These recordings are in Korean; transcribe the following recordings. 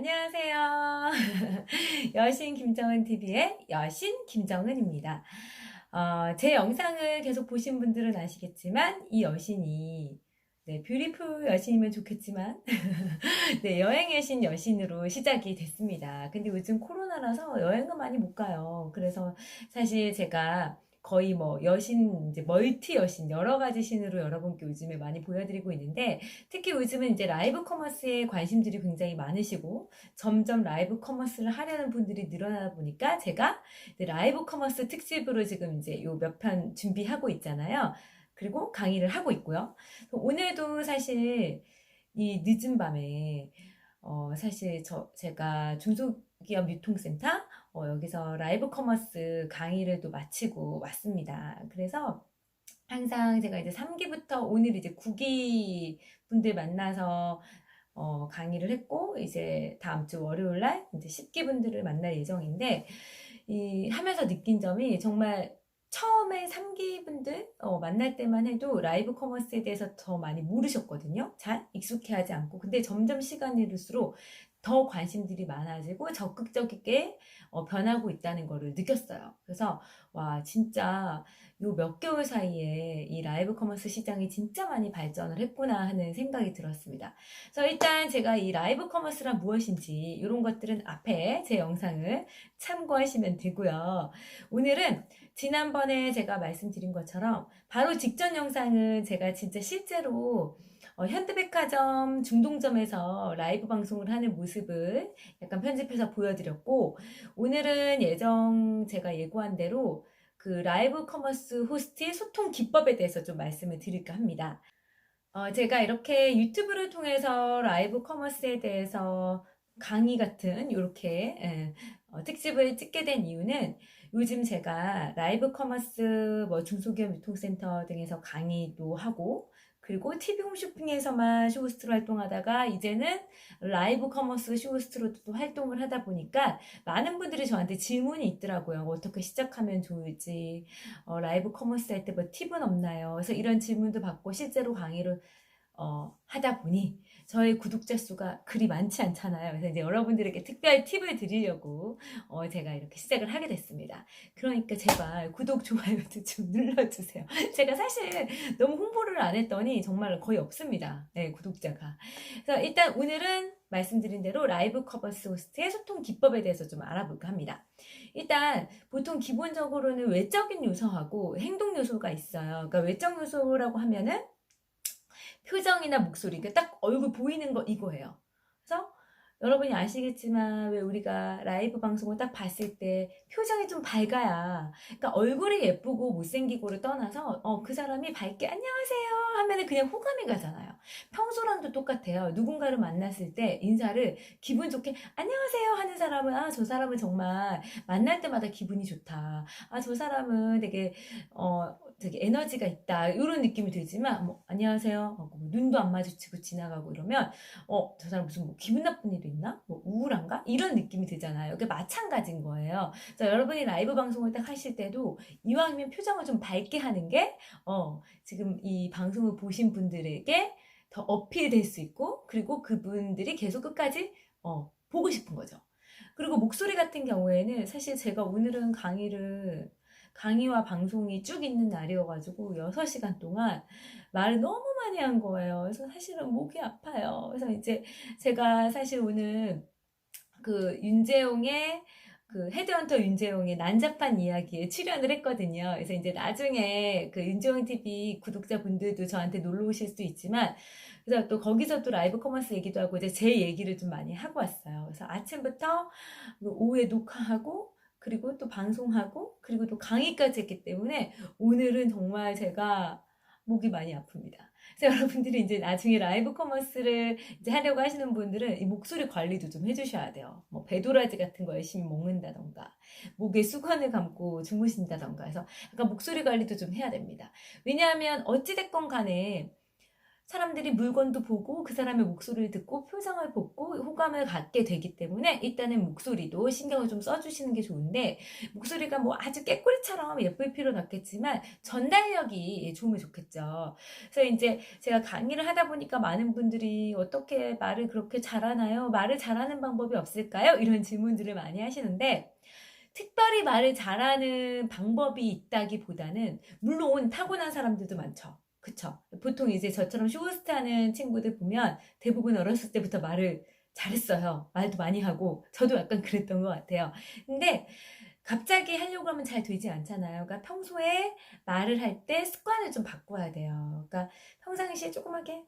안녕하세요. 여신 김정은 TV의 여신 김정은입니다. 제 영상을 계속 보신 분들은 아시겠지만 이 여신이 뷰티풀 여신이면 좋겠지만 네, 여행 여신 여신으로 시작이 됐습니다. 근데 요즘 코로나라서 여행은 많이 못 가요. 그래서 사실 제가 거의 뭐 여신, 이제 멀티 여신, 여러 가지 신으로 여러분께 요즘에 많이 보여드리고 있는데, 특히 요즘은 이제 라이브 커머스에 관심들이 굉장히 많으시고, 점점 라이브 커머스를 하려는 분들이 늘어나다 보니까 제가 이제 라이브 커머스 특집으로 지금 이제 요 몇 편 준비하고 있잖아요. 그리고 강의를 하고 있고요. 오늘도 사실 이 늦은 밤에 사실 제가 중소기업 유통센터 여기서 라이브 커머스 강의를 또 마치고 왔습니다. 그래서 항상 제가 이제 3기부터 오늘 이제 9기 분들 만나서 강의를 했고, 이제 다음 주 월요일 날 이제 10기 분들을 만날 예정인데, 하면서 느낀 점이 정말 처음에 3기 분들 만날 때만 해도 라이브 커머스에 대해서 더 많이 모르셨거든요. 잘 익숙해하지 않고. 근데 점점 시간이 흐를수록 더 관심들이 많아지고 적극적이게 변하고 있다는 거를 느꼈어요. 그래서 와, 진짜 요 몇 개월 사이에 이 라이브 커머스 시장이 진짜 많이 발전을 했구나 하는 생각이 들었습니다. 그래서 일단 제가 이 라이브 커머스란 무엇인지 이런 것들은 앞에 제 영상을 참고하시면 되고요. 오늘은 지난번에 제가 말씀드린 것처럼 바로 직전 영상은 제가 진짜 실제로 현대백화점 중동점에서 라이브 방송을 하는 모습을 약간 편집해서 보여드렸고, 오늘은 제가 예고한 대로 그 라이브 커머스 호스트의 소통 기법에 대해서 좀 말씀을 드릴까 합니다. 제가 이렇게 유튜브를 통해서 라이브 커머스에 대해서 강의 같은 이렇게 특집을 찍게 된 이유는 요즘 제가 라이브 커머스 뭐 중소기업 유통센터 등에서 강의도 하고, 그리고 TV 홈쇼핑에서만 쇼호스트로 활동하다가 이제는 라이브 커머스 쇼호스트로도 또 활동을 하다 보니까 많은 분들이 저한테 질문이 있더라고요. 어떻게 시작하면 좋을지, 라이브 커머스 할 때 뭐 팁은 없나요? 그래서 이런 질문도 받고 실제로 강의를 하다 보니 저의 구독자 수가 그리 많지 않잖아요. 그래서 이제 여러분들에게 특별 팁을 드리려고 제가 이렇게 시작을 하게 됐습니다. 그러니까 제발 구독, 좋아요도 좀 눌러주세요. 제가 사실 너무 홍보를 안 했더니 정말 거의 없습니다. 네, 구독자가. 그래서 일단 오늘은 말씀드린 대로 라이브 커머스 호스트의 소통 기법에 대해서 좀 알아볼까 합니다. 일단 보통 기본적으로는 외적인 요소하고 행동 요소가 있어요. 그러니까 외적 요소라고 하면은 표정이나 목소리, 그러니까 딱 얼굴 보이는 거 이거예요. 그래서 여러분이 아시겠지만 왜 우리가 라이브 방송을 딱 봤을 때 표정이 좀 밝아야, 그러니까 얼굴이 예쁘고 못생기고를 떠나서 그 사람이 밝게 안녕하세요 하면은 그냥 호감이 가잖아요. 평소랑도 똑같아요. 누군가를 만났을 때 인사를 기분 좋게 안녕하세요 하는 사람은 저 사람은 정말 만날 때마다 기분이 좋다. 저 사람은 되게 에너지가 있다. 이런 느낌이 들지만 뭐 안녕하세요 하고 뭐 눈도 안 마주치고 지나가고 이러면 저 사람 무슨 뭐 기분 나쁜 일이 있나? 뭐 우울한가? 이런 느낌이 들잖아요. 그게 마찬가지인 거예요. 그래서 여러분이 라이브 방송을 딱 하실 때도 이왕이면 표정을 좀 밝게 하는 게 지금 이 방송을 보신 분들에게 더 어필될 수 있고, 그리고 그분들이 계속 끝까지 보고 싶은 거죠. 그리고 목소리 같은 경우에는 사실 제가 오늘은 강의와 방송이 쭉 있는 날이어가지고 6시간 동안 말을 너무 많이 한 거예요. 그래서 사실은 목이 아파요. 그래서 이제 제가 사실 오늘 그 윤재용의 헤드헌터 윤재용의 난잡한 이야기에 출연을 했거든요. 그래서 이제 나중에 그 윤재용 TV 구독자분들도 저한테 놀러 오실 수도 있지만, 그래서 또 거기서 또 라이브 커머스 얘기도 하고 이제 제 얘기를 좀 많이 하고 왔어요. 그래서 아침부터 오후에 녹화하고, 그리고 또 방송하고, 그리고 또 강의까지 했기 때문에 오늘은 정말 제가 목이 많이 아픕니다. 그래서 여러분들이 이제 나중에 라이브 커머스를 이제 하려고 하시는 분들은 이 목소리 관리도 좀 해주셔야 돼요. 뭐 배도라지 같은 거 열심히 먹는다던가, 목에 수건을 감고 주무신다던가 해서 약간 목소리 관리도 좀 해야 됩니다. 왜냐하면 어찌됐건 간에 사람들이 물건도 보고 그 사람의 목소리를 듣고 표정을 보고 호감을 갖게 되기 때문에 일단은 목소리도 신경을 좀 써주시는 게 좋은데, 목소리가 뭐 아주 깨꼬리처럼 예쁠 필요는 없겠지만 전달력이 좋으면 좋겠죠. 그래서 이제 제가 강의를 하다 보니까 많은 분들이 어떻게 말을 그렇게 잘하나요? 말을 잘하는 방법이 없을까요? 이런 질문들을 많이 하시는데, 특별히 말을 잘하는 방법이 있다기보다는 물론 타고난 사람들도 많죠. 그쵸? 보통 이제 저처럼 쇼호스트 하는 친구들 보면 대부분 어렸을 때부터 말을 잘했어요. 말도 많이 하고 저도 약간 그랬던 것 같아요. 근데 갑자기 하려고 하면 잘 되지 않잖아요. 그러니까 평소에 말을 할 때 습관을 좀 바꿔야 돼요. 그러니까 평상시에 조그맣게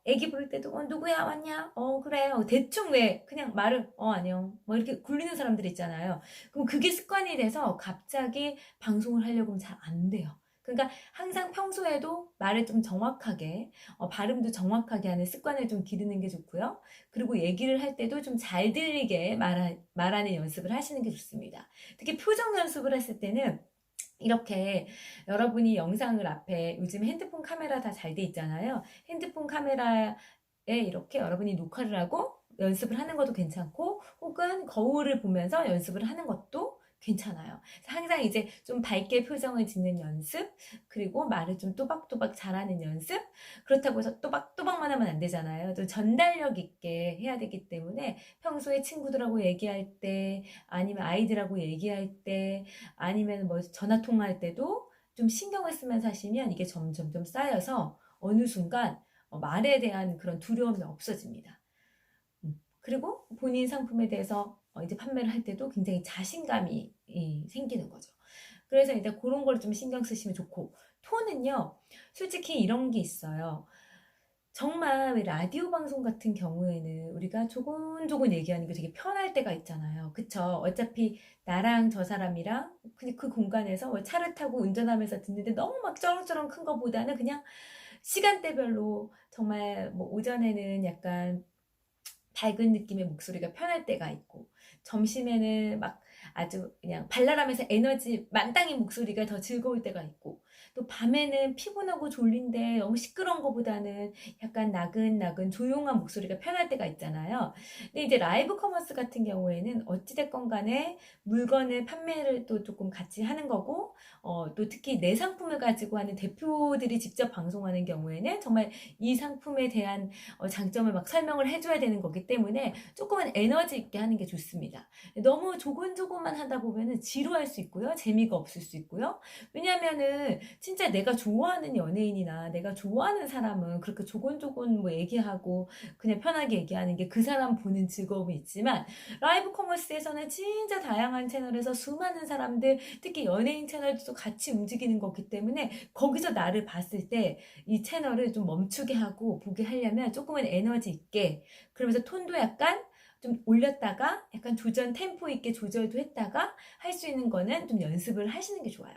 애기 부를 때도 누구야 왔냐? 그래. 대충 왜 그냥 말을 안녕 뭐 이렇게 굴리는 사람들 있잖아요. 그럼 그게 습관이 돼서 갑자기 방송을 하려고 하면 잘 안 돼요. 그러니까 항상 평소에도 말을 좀 정확하게 발음도 정확하게 하는 습관을 좀 기르는 게 좋고요. 그리고 얘기를 할 때도 좀 잘 들리게 말하는 연습을 하시는 게 좋습니다. 특히 표정 연습을 했을 때는 이렇게 여러분이 영상을 앞에 요즘 핸드폰 카메라 다 잘 돼 있잖아요. 핸드폰 카메라에 이렇게 여러분이 녹화를 하고 연습을 하는 것도 괜찮고, 혹은 거울을 보면서 연습을 하는 것도 괜찮아요. 항상 이제 좀 밝게 표정을 짓는 연습, 그리고 말을 좀 또박또박 잘하는 연습. 그렇다고 해서 또박또박만 하면 안 되잖아요. 좀 전달력 있게 해야 되기 때문에 평소에 친구들하고 얘기할 때, 아니면 아이들하고 얘기할 때, 아니면 뭐 전화 통화할 때도 좀 신경을 쓰면서 하시면 이게 점점점 쌓여서 어느 순간 말에 대한 그런 두려움이 없어집니다. 그리고 본인 상품에 대해서 이제 판매를 할 때도 굉장히 자신감이 생기는 거죠. 그래서 일단 그런 걸 좀 신경 쓰시면 좋고, 톤은요, 솔직히 이런 게 있어요. 정말 라디오 방송 같은 경우에는 우리가 조곤조곤 얘기하는 게 되게 편할 때가 있잖아요. 그쵸? 어차피 나랑 저 사람이랑 그냥 그 공간에서 뭐 차를 타고 운전하면서 듣는데 너무 막 쩌렁쩌렁 큰 것보다는 그냥 시간대별로 정말 뭐 오전에는 약간 밝은 느낌의 목소리가 편할 때가 있고, 점심에는 막 아주 그냥 발랄하면서 에너지 만땅의 목소리가 더 즐거울 때가 있고, 또 밤에는 피곤하고 졸린데 너무 시끄러운 것보다는 약간 나근나근 조용한 목소리가 편할 때가 있잖아요. 근데 이제 라이브 커머스 같은 경우에는 어찌됐건 간에 물건을 판매를 또 조금 같이 하는 거고, 또 특히 내 상품을 가지고 하는 대표들이 직접 방송하는 경우에는 정말 이 상품에 대한 장점을 막 설명을 해줘야 되는 거기 때문에 조금은 에너지 있게 하는 게 좋습니다. 너무 조곤조곤만 하다 보면은 지루할 수 있고요. 재미가 없을 수 있고요. 왜냐면은 진짜 내가 좋아하는 연예인이나 내가 좋아하는 사람은 그렇게 조곤조곤 뭐 얘기하고 그냥 편하게 얘기하는 게 그 사람 보는 즐거움이 있지만, 라이브 커머스에서는 진짜 다양한 채널에서 수많은 사람들, 특히 연예인 채널도 같이 움직이는 거기 때문에 거기서 나를 봤을 때 이 채널을 좀 멈추게 하고 보게 하려면 조금은 에너지 있게, 그러면서 톤도 약간 좀 올렸다가 약간 템포 있게 조절도 했다가 할 수 있는 거는 좀 연습을 하시는 게 좋아요.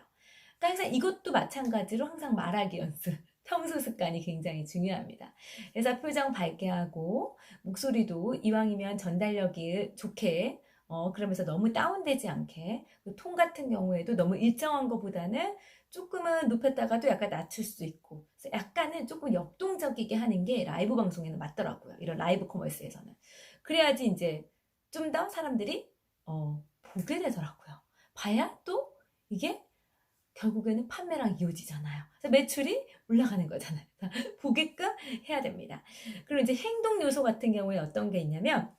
그러니까 항상 이것도 마찬가지로 항상 말하기 연습, 평소 습관이 굉장히 중요합니다. 그래서 표정 밝게 하고, 목소리도 이왕이면 전달력이 좋게, 그러면서 너무 다운되지 않게, 톤 같은 경우에도 너무 일정한 것보다는 조금은 높였다가도 약간 낮출 수 있고, 그래서 약간은 조금 역동적이게 하는 게 라이브 방송에는 맞더라고요. 이런 라이브 커머스에서는. 그래야지 이제 좀 더 사람들이 보게 되더라고요. 봐야 또 이게 결국에는 판매랑 이어지잖아요. 그래서 매출이 올라가는 거잖아요. 보게끔 해야 됩니다. 그리고 이제 행동 요소 같은 경우에 어떤 게 있냐면,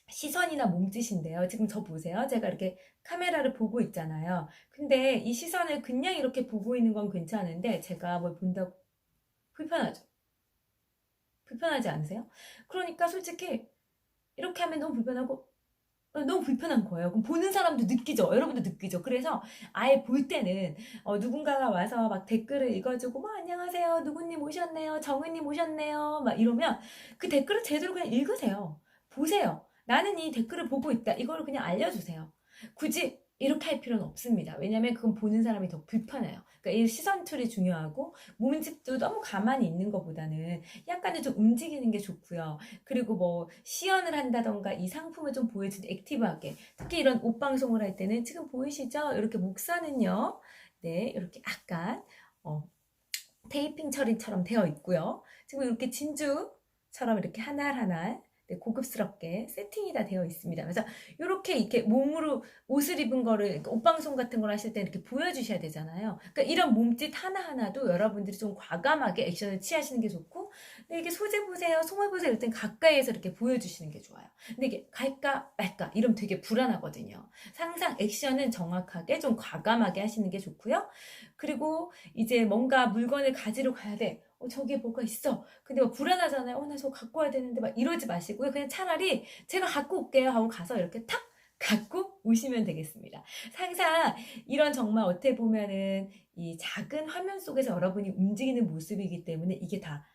시선이나 몸짓인데요. 지금 저 보세요. 제가 이렇게 카메라를 보고 있잖아요. 근데 이 시선을 그냥 이렇게 보고 있는 건 괜찮은데, 제가 뭘 본다고 불편하죠? 불편하지 않으세요? 그러니까 솔직히 이렇게 하면 너무 불편하고, 너무 불편한 거예요. 그럼 보는 사람도 느끼죠. 여러분도 느끼죠. 그래서 아예 볼 때는 누군가가 와서 막 댓글을 읽어주고 뭐 안녕하세요, 누구님 오셨네요, 정은님 오셨네요, 막 이러면 그 댓글을 제대로 그냥 읽으세요. 보세요. 나는 이 댓글을 보고 있다. 이걸 그냥 알려주세요. 굳이 이렇게 할 필요는 없습니다. 왜냐면 그건 보는 사람이 더 불편해요. 그러니까 이 시선 툴이 중요하고, 몸집도 너무 가만히 있는 것보다는 약간은 좀 움직이는 게 좋고요. 그리고 뭐 시연을 한다던가 이 상품을 좀 보여주는 액티브하게, 특히 이런 옷 방송을 할 때는 지금 보이시죠? 이렇게 목선은요, 네, 이렇게 약간 테이핑 처리처럼 되어 있고요. 지금 이렇게 진주처럼 이렇게 하나하나 고급스럽게 세팅이 다 되어 있습니다. 그래서 이렇게 몸으로 옷을 입은 거를 옷방송 같은 걸 하실 때 이렇게 보여주셔야 되잖아요. 그러니까 이런 몸짓 하나하나도 여러분들이 좀 과감하게 액션을 취하시는 게 좋고, 근데 이게 소재 보세요, 소매 보세요, 이럴 땐 가까이에서 이렇게 보여주시는 게 좋아요. 근데 이게 갈까 말까 이러면 되게 불안하거든요. 항상 액션은 정확하게 좀 과감하게 하시는 게 좋고요. 그리고 이제 뭔가 물건을 가지러 가야 돼. 저기에 뭐가 있어. 근데 막 불안하잖아요. 나 저거 갖고 와야 되는데 막 이러지 마시고요. 그냥 차라리 제가 갖고 올게요 하고 가서 이렇게 탁 갖고 오시면 되겠습니다. 항상 이런 정말 어떻게 보면은 이 작은 화면 속에서 여러분이 움직이는 모습이기 때문에 이게 다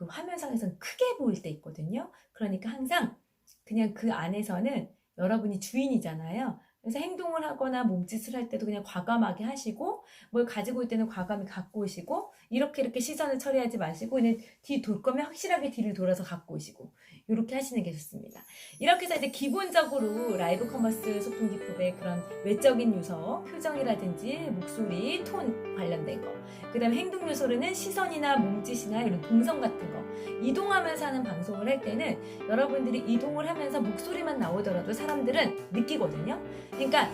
그 화면상에서는 크게 보일 때 있거든요. 그러니까 항상 그냥 그 안에서는 여러분이 주인이잖아요. 그래서 행동을 하거나 몸짓을 할 때도 그냥 과감하게 하시고, 뭘 가지고 올 때는 과감히 갖고 오시고, 이렇게 시선을 처리하지 마시고 그냥 뒤 돌 거면 확실하게 뒤를 돌아서 갖고 오시고, 이렇게 하시는 게 좋습니다. 이렇게 해서 이제 기본적으로 라이브 커머스 소통 기법의 그런 외적인 요소, 표정이라든지 목소리, 톤 관련된 거, 그 다음에 행동 요소로는 시선이나 몸짓이나 이런 동선 같은 거, 이동하면서 하는 방송을 할 때는 여러분들이 이동을 하면서 목소리만 나오더라도 사람들은 느끼거든요. 그러니까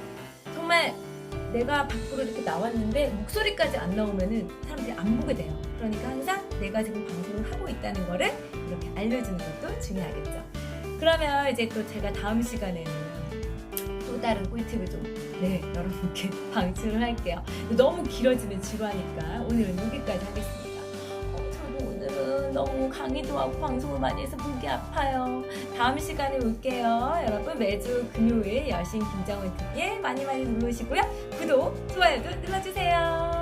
정말 내가 밖으로 이렇게 나왔는데 목소리까지 안 나오면은 사람들이 안 보게 돼요. 그러니까 항상 내가 지금 방송을 하고 있다는 거를 이렇게 알려주는 것도 중요하겠죠. 그러면 이제 또 제가 다음 시간에는 또 다른 꿀팁을 좀 여러분께 방출을 할게요. 너무 길어지면 지루하니까 오늘은 여기까지 하겠습니다. 저도 오늘은 너무 강의도 하고 방송을 많이 해서 목이 아파요. 다음 시간에 올게요. 여러분 매주 금요일 여신 김정은 TV에 많이 눌러주시고요. 구독, 좋아요도 눌러주세요.